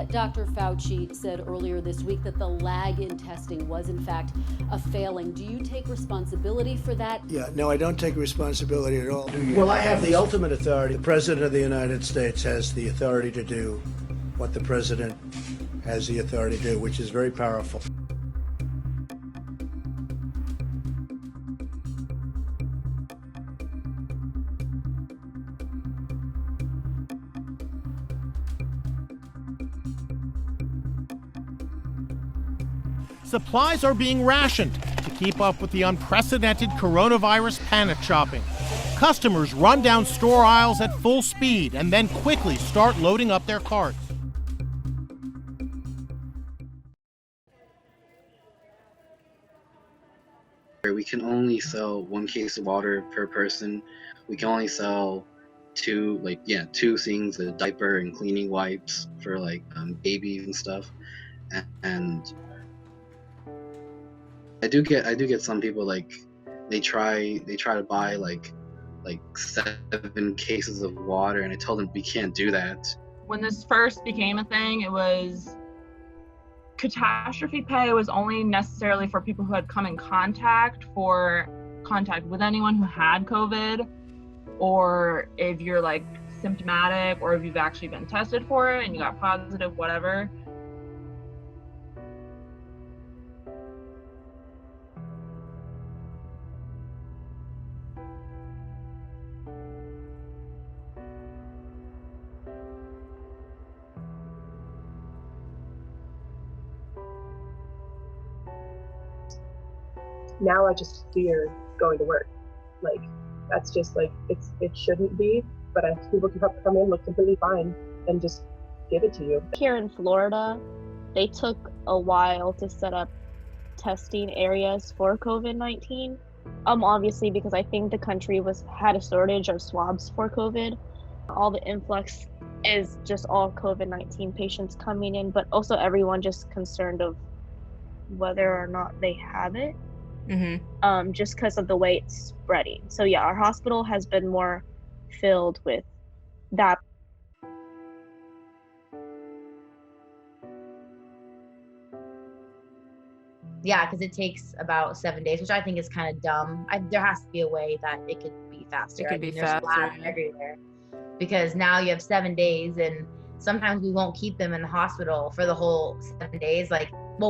Dr. Fauci said earlier this week that the lag in testing was, in fact, a failing. Do you take responsibility for that? Yeah, no, I don't take responsibility at all. Well, I have the ultimate authority. The President of the United States has the authority to do what the President has the authority to do, which is very powerful. Supplies are being rationed to keep up with the unprecedented coronavirus panic shopping. Customers run down store aisles at full speed and then quickly start loading up their carts. We can only sell 1 case of water per person. We can only sell two things, a diaper and cleaning wipes for babies and stuff. And I do get some people they try to buy like 7 cases of water, and I told them we can't do that. When this first became a thing, it was catastrophe pay was only necessarily for people who had come in contact with anyone who had COVID, or if you're symptomatic, or if you've actually been tested for it and you got positive, whatever. Now I just fear going to work. That's just it shouldn't be, but people can come in, look completely fine, and just give it to you. Here in Florida, they took a while to set up testing areas for COVID-19. Obviously, because I think the country had a shortage of swabs for COVID. All the influx is just all COVID-19 patients coming in, but also everyone just concerned of whether or not they have it. Mm-hmm. Just because of the way it's spreading. So yeah, our hospital has been more filled with that. Yeah, because it takes about 7 days, which I think is kind of dumb. There has to be a way that it could be faster. It could be there's faster labs everywhere, because now you have 7 days, and sometimes we won't keep them in the hospital for the whole 7 days.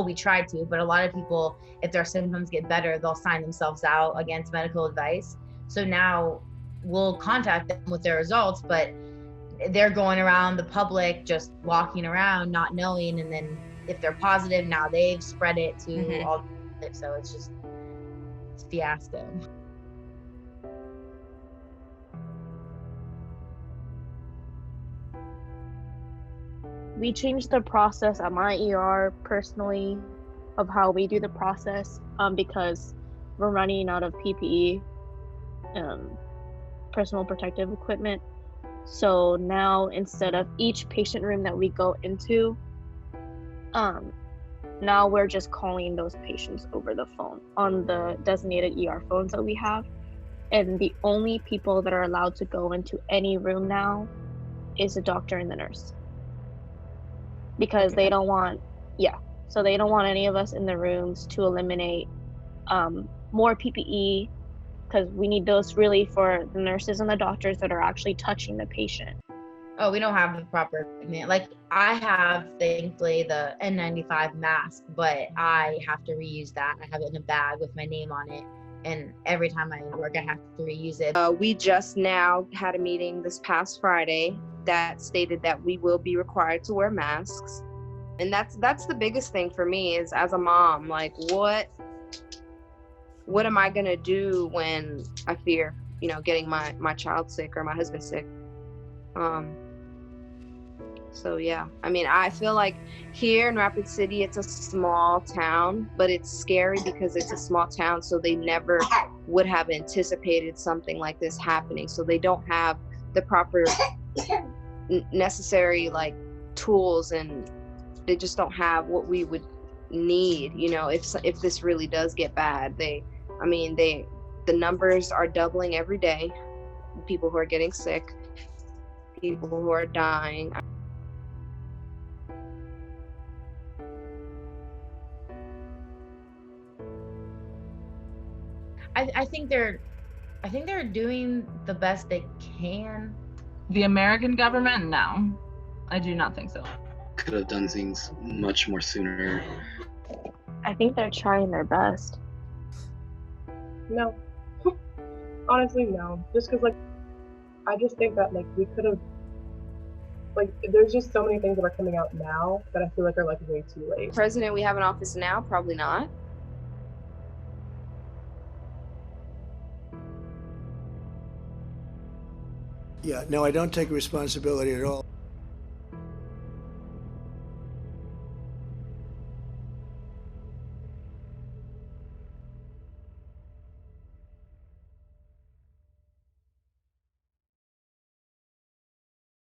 We tried to, but a lot of people, if their symptoms get better, they'll sign themselves out against medical advice. So now we'll contact them with their results, but they're going around the public, just walking around, not knowing. And then if they're positive, now they've spread it to all. So it's fiasco. We changed the process at my ER personally of how we do the process because we're running out of PPE, personal protective equipment. So now instead of each patient room that we go into, now we're just calling those patients over the phone on the designated ER phones that we have. And the only people that are allowed to go into any room now is the doctor and the nurse. Because they don't want any of us in the rooms to eliminate more PPE, because we need those really for the nurses and the doctors that are actually touching the patient. Oh, we don't have the proper equipment. I have, thankfully, the N95 mask, but I have to reuse that. I have it in a bag with my name on it, and every time I work, I have to reuse it. We just now had a meeting this past Friday that stated that we will be required to wear masks. And that's the biggest thing for me is, as a mom, what am I gonna do when I fear, getting my child sick or my husband sick? So yeah, I feel like here in Rapid City, it's a small town, but it's scary because it's a small town, so they never would have anticipated something like this happening. So they don't have the proper necessary tools, and they just don't have what we would need, if this really does get bad. The numbers are doubling every day. People who are getting sick, people who are dying. I think they're doing the best they can. The American government, no, I do not think so. Could have done things much more sooner. I think they're trying their best. No. Honestly, no. Just because, like, I just think that, like, we could have, like, there's just so many things that are coming out now that I feel like are, like, way too late. President we have in office now, probably not. Yeah, no, I don't take responsibility at all.